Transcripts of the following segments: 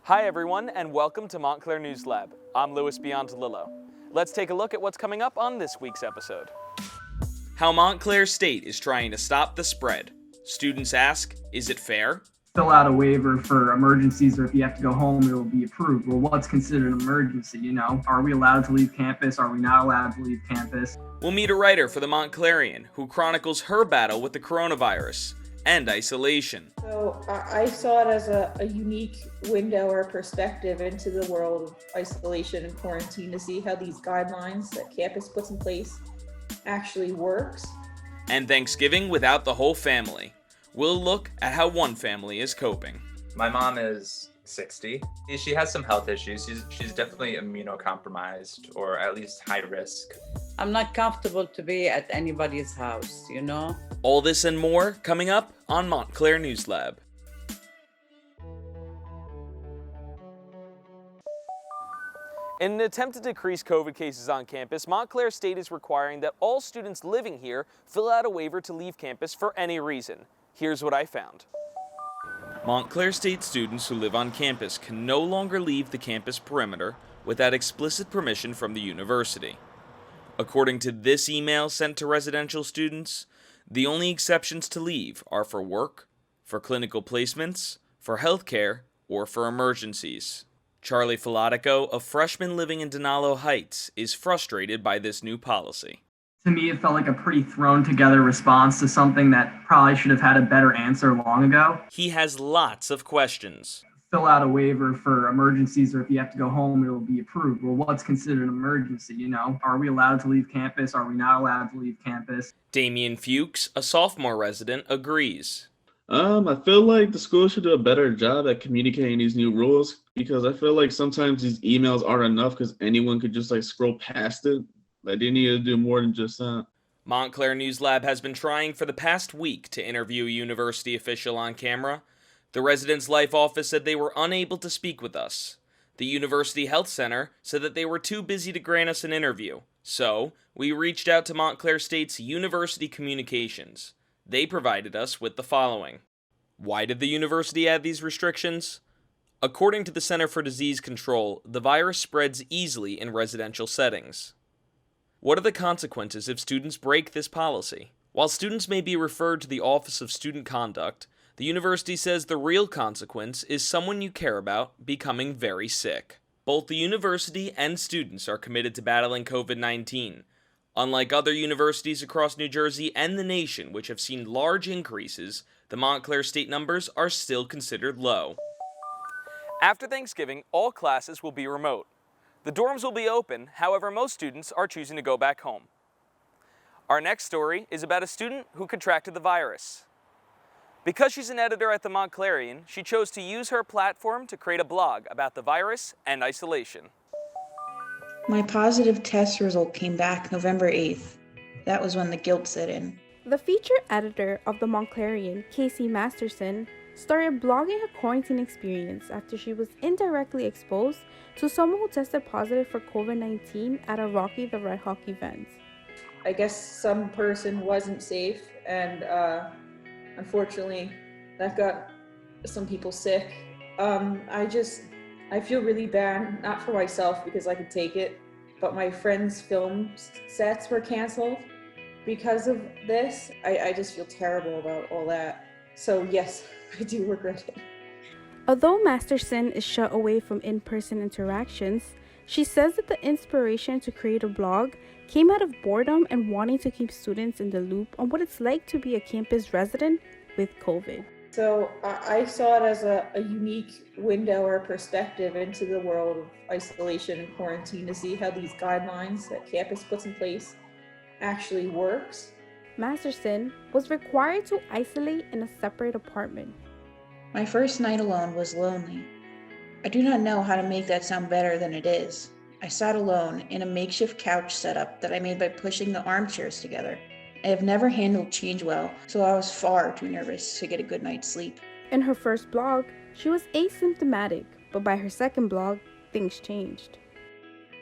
Hi everyone, and welcome to Montclair News Lab. I'm Louis Biontolillo. Let's take a look at what's coming up on this week's episode. How Montclair State is trying to stop the spread. Students ask, is it fair? Fill out a waiver for emergencies, or if you have to go home, it will be approved. Well, what's considered an emergency? Are we allowed to leave campus? Are we not allowed to leave campus? We'll meet a writer for the Montclarian who chronicles her battle with the coronavirus and isolation. So I saw it as a unique window or perspective into the world of isolation and quarantine to see how these guidelines that campus puts in place actually works. And Thanksgiving without the whole family. We'll look at how one family is coping. My mom is 60. She has some health issues. She's definitely immunocompromised, or at least high risk. I'm not comfortable to be at anybody's house, All this and more coming up on Montclair News Lab. In an attempt to decrease COVID cases on campus, Montclair State is requiring that all students living here fill out a waiver to leave campus for any reason. Here's what I found. Montclair State students who live on campus can no longer leave the campus perimeter without explicit permission from the university. According to this email sent to residential students, the only exceptions to leave are for work, for clinical placements, for healthcare, or for emergencies. Charlie Filatico, a freshman living in Denalo Heights, is frustrated by this new policy. To me, it felt like a pretty thrown together response to something that probably should have had a better answer long ago. He has lots of questions. Fill out a waiver for emergencies, or if you have to go home, it will be approved. Well, what's considered an emergency? Are we allowed to leave campus? Are we not allowed to leave campus? Damian Fuchs, a sophomore resident, agrees. I feel like the school should do a better job at communicating these new rules, because I feel like sometimes these emails aren't enough because anyone could just scroll past it. They need to do more than just that. Montclair News Lab has been trying for the past week to interview a university official on camera. The residence life office said they were unable to speak with us. The University Health Center said that they were too busy to grant us an interview. So, we reached out to Montclair State's University Communications. They provided us with the following. Why did the university add these restrictions? According to the Center for Disease Control, the virus spreads easily in residential settings. What are the consequences if students break this policy? While students may be referred to the Office of Student Conduct, the university says the real consequence is someone you care about becoming very sick. Both the university and students are committed to battling COVID-19. Unlike other universities across New Jersey and the nation, which have seen large increases, the Montclair State numbers are still considered low. After Thanksgiving, all classes will be remote. The dorms will be open, however, most students are choosing to go back home. Our next story is about a student who contracted the virus. Because she's an editor at the Montclarian, she chose to use her platform to create a blog about the virus and isolation. My positive test result came back November 8th. That was when the guilt set in. The feature editor of the Montclarian, Casey Masterson, started blogging her quarantine experience after she was indirectly exposed to someone who tested positive for COVID-19 at a Rocky the Red Hawk event. I guess some person wasn't safe, and unfortunately that got some people sick. I feel really bad, not for myself because I could take it, but my friends' film sets were canceled because of this. I just feel terrible about all that. So yes, I do regret it. Although Masterson is shut away from in-person interactions, she says that the inspiration to create a blog came out of boredom and wanting to keep students in the loop on what it's like to be a campus resident with COVID. So I saw it as a unique window or perspective into the world of isolation and quarantine to see how these guidelines that campus puts in place actually works. Masterson was required to isolate in a separate apartment. My first night alone was lonely. I do not know how to make that sound better than it is. I sat alone in a makeshift couch setup that I made by pushing the armchairs together. I have never handled change well, so I was far too nervous to get a good night's sleep. In her first blog, she was asymptomatic, but by her second blog, things changed.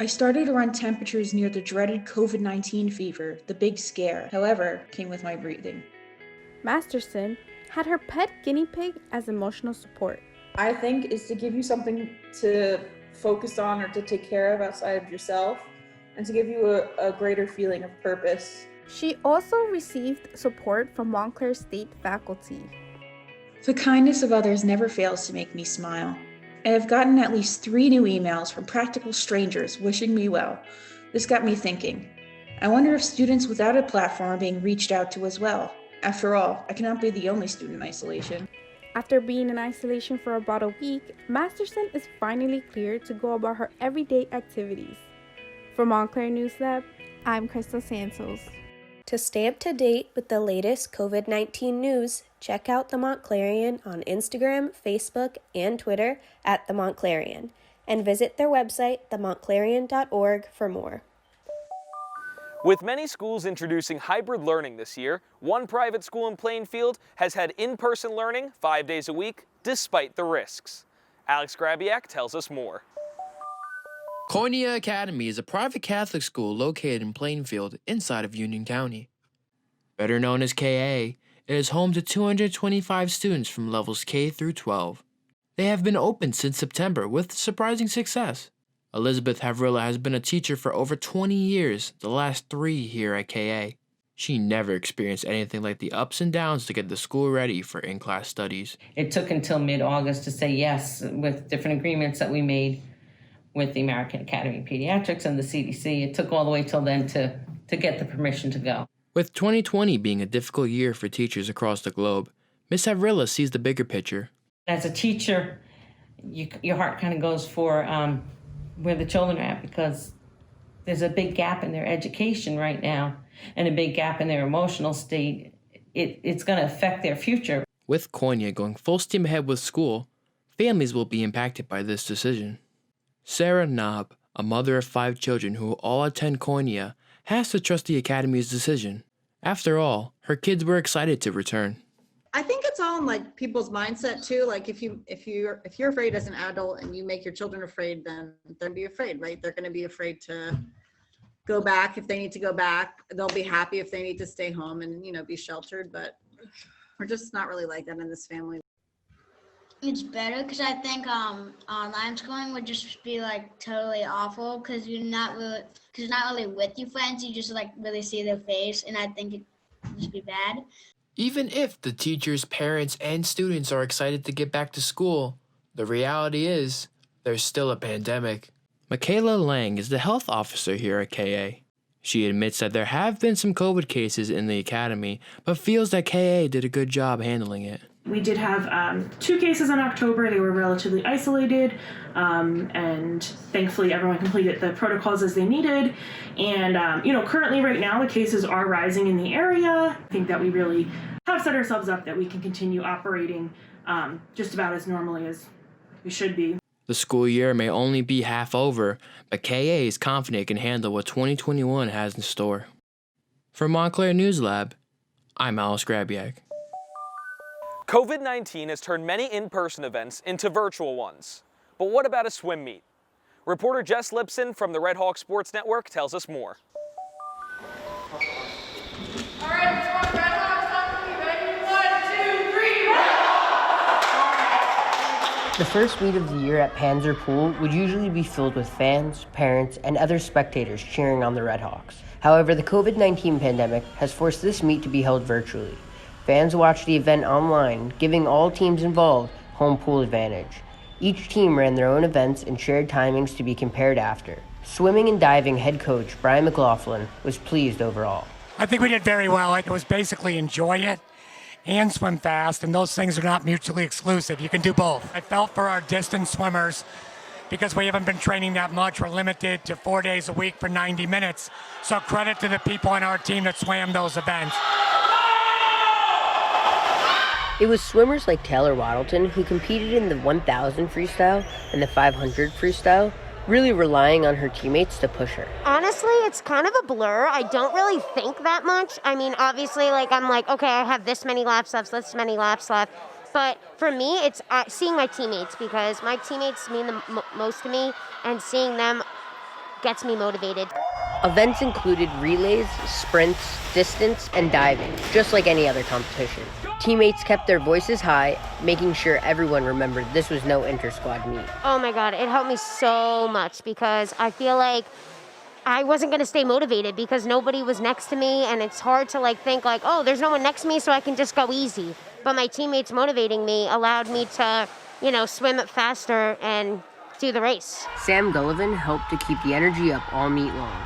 I started to run temperatures near the dreaded COVID-19 fever, the big scare, however, came with my breathing. Masterson had her pet guinea pig as emotional support. I think, is to give you something to focus on or to take care of outside of yourself, and to give you a greater feeling of purpose. She also received support from Montclair State faculty. The kindness of others never fails to make me smile. I have gotten at least 3 new emails from practical strangers wishing me well. This got me thinking. I wonder if students without a platform are being reached out to as well. After all, I cannot be the only student in isolation. After being in isolation for about a week, Masterson is finally cleared to go about her everyday activities. For Montclair News Lab, I'm Crystal Santos. To stay up to date with the latest COVID-19 news, check out The Montclarian on Instagram, Facebook, and Twitter at The Montclarian, and visit their website, themontclarian.org, for more. With many schools introducing hybrid learning this year, one private school in Plainfield has had in-person learning 5 days a week, despite the risks. Alex Grabiak tells us more. Koinonia Academy is a private Catholic school located in Plainfield, inside of Union County. Better known as KA, it is home to 225 students from levels K through 12. They have been open since September with surprising success. Elizabeth Havrilla has been a teacher for over 20 years, the last 3 here at KA. She never experienced anything like the ups and downs to get the school ready for in-class studies. It took until mid-August to say yes with different agreements that we made with the American Academy of Pediatrics and the CDC. It took all the way till then to get the permission to go. With 2020 being a difficult year for teachers across the globe, Ms. Havrilla sees the bigger picture. As a teacher, your heart kind of goes for where the children are at, because there's a big gap in their education right now and a big gap in their emotional state. It's going to affect their future. With Koinonia going full steam ahead with school, families will be impacted by this decision. Sarah Knob, a mother of 5 children who all attend Koinonia, has to trust the Academy's decision. After all, her kids were excited to return. I think it's all in like people's mindset too. Like if you're afraid as an adult and you make your children afraid, then they're gonna be afraid, right? They're gonna be afraid to go back if they need to go back. They'll be happy if they need to stay home and be sheltered. But we're just not really like that in this family. It's better because I think online schooling would just be like totally awful because you're not really with your friends. You just like really see their face, and I think it would just be bad. Even if the teachers, parents, and students are excited to get back to school, the reality is there's still a pandemic. Michaela Lang is the health officer here at KA. She admits that there have been some COVID cases in the academy, but feels that KA did a good job handling it. We did have 2 cases in October. They were relatively isolated, and thankfully everyone completed the protocols as they needed. And, currently right now the cases are rising in the area. I think that we really have set ourselves up that we can continue operating just about as normally as we should be. The school year may only be half over, but KA is confident it can handle what 2021 has in store. For Montclair News Lab, I'm Alex Grabiak. COVID-19 has turned many in-person events into virtual ones. But what about a swim meet? Reporter Jess Lipson from the Red Hawk Sports Network tells us more. All right, come on, Red Hawks, ready? 1, 2, 3, The first meet of the year at Panzer Pool would usually be filled with fans, parents, and other spectators cheering on the Red Hawks. However, the COVID-19 pandemic has forced this meet to be held virtually. Fans watched the event online, giving all teams involved home pool advantage. Each team ran their own events and shared timings to be compared after. Swimming and diving head coach Brian McLaughlin was pleased overall. I think we did very well. It was basically enjoy it and swim fast, and those things are not mutually exclusive. You can do both. I felt for our distance swimmers because we haven't been training that much. We're limited to 4 days a week for 90 minutes. So credit to the people on our team that swam those events. It was swimmers like Taylor Waddleton who competed in the 1,000 freestyle and the 500 freestyle, really relying on her teammates to push her. Honestly, it's kind of a blur. I don't really think that much. I mean, obviously, I'm like, okay, I have this many laps left, this many laps left. But for me, it's seeing my teammates, because my teammates mean the most to me, and seeing them gets me motivated. Events included relays, sprints, distance, and diving, just like any other competition. Teammates kept their voices high, making sure everyone remembered this was no inter-squad meet. Oh my God, it helped me so much because I feel like I wasn't going to stay motivated because nobody was next to me, and it's hard to think oh, there's no one next to me, so I can just go easy. But my teammates motivating me allowed me to, swim up faster and do the race. Sam Gullivan helped to keep the energy up all meet long,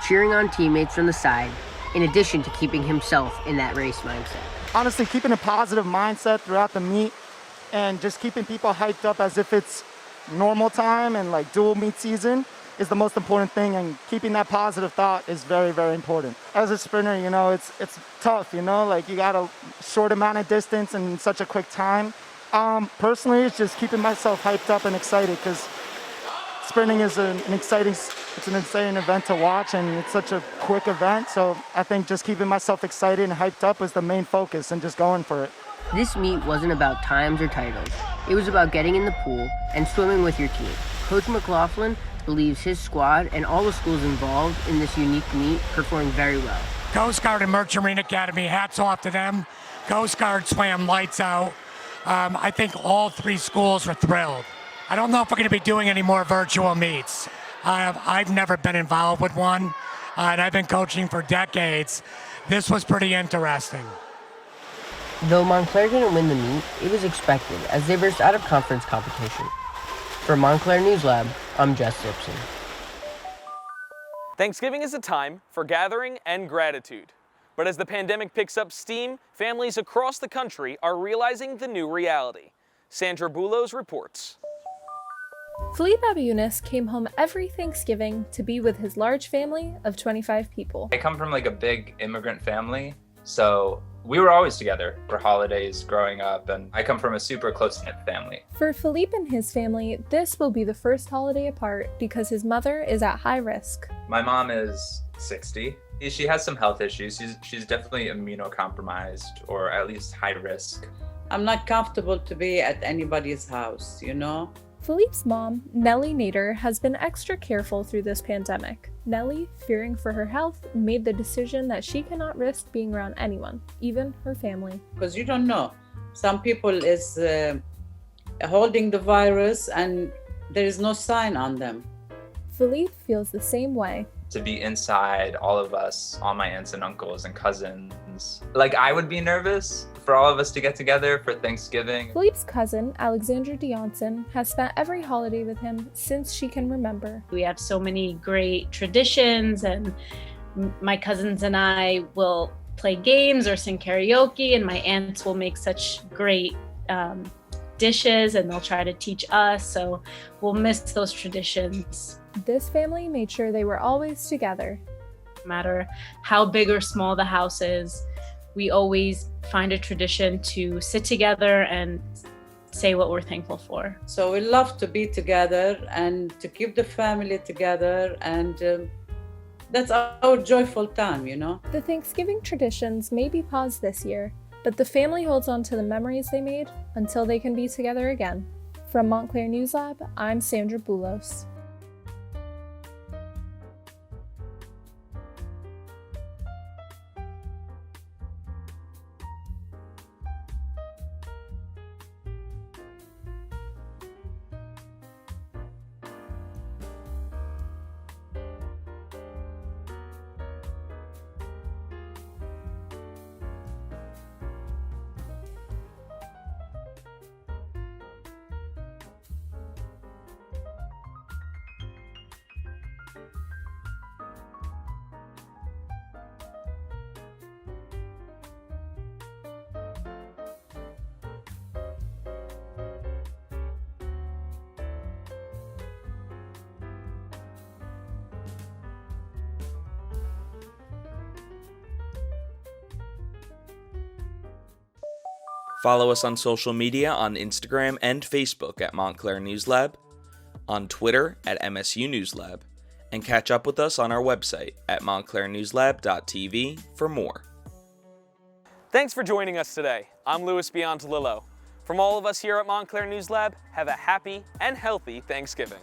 cheering on teammates from the side, in addition to keeping himself in that race mindset. Honestly, keeping a positive mindset throughout the meet and just keeping people hyped up as if it's normal time and dual meet season is the most important thing, and keeping that positive thought is very, very important. As a sprinter, it's tough, you got a short amount of distance in such a quick time. Personally, it's just keeping myself hyped up and excited because sprinting is an exciting event to watch, and it's such a quick event. So I think just keeping myself excited and hyped up was the main focus and just going for it. This meet wasn't about times or titles. It was about getting in the pool and swimming with your team. Coach McLaughlin believes his squad and all the schools involved in this unique meet performed very well. Coast Guard and Merchant Marine Academy, hats off to them. Coast Guard swam lights out. I think all three schools were thrilled. I don't know if we're going to be doing any more virtual meets. I've never been involved with one, and I've been coaching for decades. This was pretty interesting. Though Montclair didn't win the meet, it was expected as they versed out of conference competition. For Montclair News Lab, I'm Jess Simpson. Thanksgiving is a time for gathering and gratitude. But as the pandemic picks up steam, families across the country are realizing the new reality. Sandra Bulos reports. Philippe Abiunis came home every Thanksgiving to be with his large family of 25 people. I come from a big immigrant family, so we were always together for holidays growing up, and I come from a super close-knit family. For Philippe and his family, this will be the first holiday apart because his mother is at high risk. My mom is 60. She has some health issues. She's definitely immunocompromised, or at least high risk. I'm not comfortable to be at anybody's house, Philippe's mom, Nellie Nader, has been extra careful through this pandemic. Nellie, fearing for her health, made the decision that she cannot risk being around anyone, even her family. Because you don't know. Some people is holding the virus and there is no sign on them. Philippe feels the same way. To be inside, all of us, all my aunts and uncles and cousins. I would be nervous for all of us to get together for Thanksgiving. Philippe's cousin, Alexandra Dionson, has spent every holiday with him since she can remember. We have so many great traditions, and my cousins and I will play games or sing karaoke, and my aunts will make such great dishes, and they'll try to teach us, so we'll miss those traditions. This family made sure they were always together. No matter how big or small the house is, we always find a tradition to sit together and say what we're thankful for. So we love to be together and to keep the family together, and that's our joyful time, The Thanksgiving traditions may be paused this year, but the family holds on to the memories they made until they can be together again. From Montclair News Lab, I'm Sandra Bulos. Follow us on social media on Instagram and Facebook at Montclair News Lab, on Twitter at MSU News Lab, and catch up with us on our website at montclairnewslab.tv for more. Thanks for joining us today. I'm Louis Biontalillo. From all of us here at Montclair News Lab, have a happy and healthy Thanksgiving.